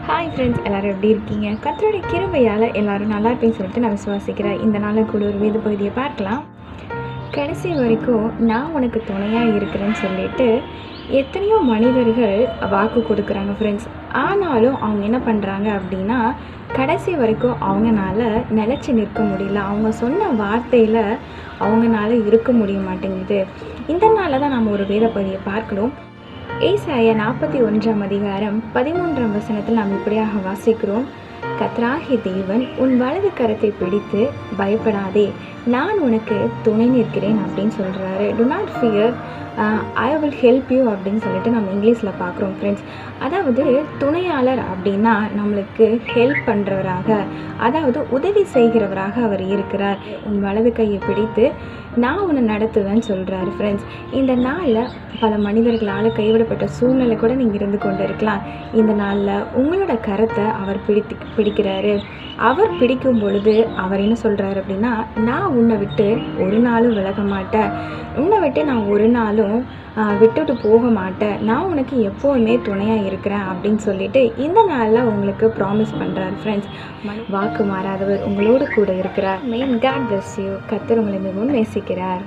Hi friends, எல்லோரும் எப்படி இருக்கீங்க? கர்த்தருடைய கிருபையால் எல்லோரும் நல்லா இருப்பேன்னு சொல்லிட்டு நான் விசுவாசிக்கிறேன். இந்த நாளில் கூட ஒரு வேத பகுதியை பார்க்கலாம். கடைசி வரைக்கும் நான் உனக்கு துணையாக இருக்கிறேன்னு சொல்லிட்டு எத்தனையோ மனிதர்கள் வாக்கு கொடுக்குறாங்க ஃப்ரெண்ட்ஸ். ஆனாலும் அவங்க என்ன பண்ணுறாங்க அப்படின்னா, கடைசி வரைக்கும் அவங்களால நிலச்சி நிற்க முடியல. அவங்க சொன்ன வார்த்தையில் அவங்களால இருக்க முடிய மாட்டேங்குது. இந்த நாளில் தான் நம்ம ஒரு வேத பகுதியை பார்க்கணும். ஏசாயா 41 அதிகாரம் 13 வசனத்தில் நாம் இப்படியாக வாசிக்கிறோம். கர்த்தராகிய தேவன் உன் வலது கரத்தை பிடித்து பயப்படாதே, நான் உனக்கு துணை நிற்கிறேன் அப்படின்னு சொல்கிறாரு. To not fear, I will help you அப்படின்னு சொல்லிட்டு நம்ம இங்கிலீஷில் பார்க்குறோம் ஃப்ரெண்ட்ஸ். அதாவது துணையாளர் அப்படின்னா நம்மளுக்கு ஹெல்ப் பண்ணுறவராக, அதாவது உதவி செய்கிறவராக அவர் இருக்கிறார். உன் வலது கையை பிடித்து நான் உன்னை நடத்துவேன்னு சொல்கிறாரு ஃப்ரெண்ட்ஸ். இந்த நாளில் பல மனிதர்களால் கைவிடப்பட்ட சூழ்நிலை கூட நீங்கள் இருந்து கொண்டு இருக்கலாம். இந்த நாளில் உங்களோட கரத்தை அவர் பிடிக்கிறாரு. அவர் பிடிக்கும் பொழுது அவர் என்ன சொல்கிறாரு அப்படின்னா, நான் உன்னை விட்டு ஒரு நாளும் விலக மாட்டேன், உன்னை விட்டு நான் ஒரு நாளும் விட்டுட்டு போக மாட்டேன், நான் உனக்கு எப்போவுமே துணையாக இருக்கிறேன் அப்படின்னு சொல்லிட்டு இந்த நாளில் உங்களுக்கு ப்ராமிஸ் பண்ணுறாரு ஃப்ரெண்ட்ஸ். வாக்கு மாறாதவர் உங்களோடு கூட இருக்கிறார். May God bless you. கர்த்தர் உங்களை மிகவும் நேசிக்கிறார்.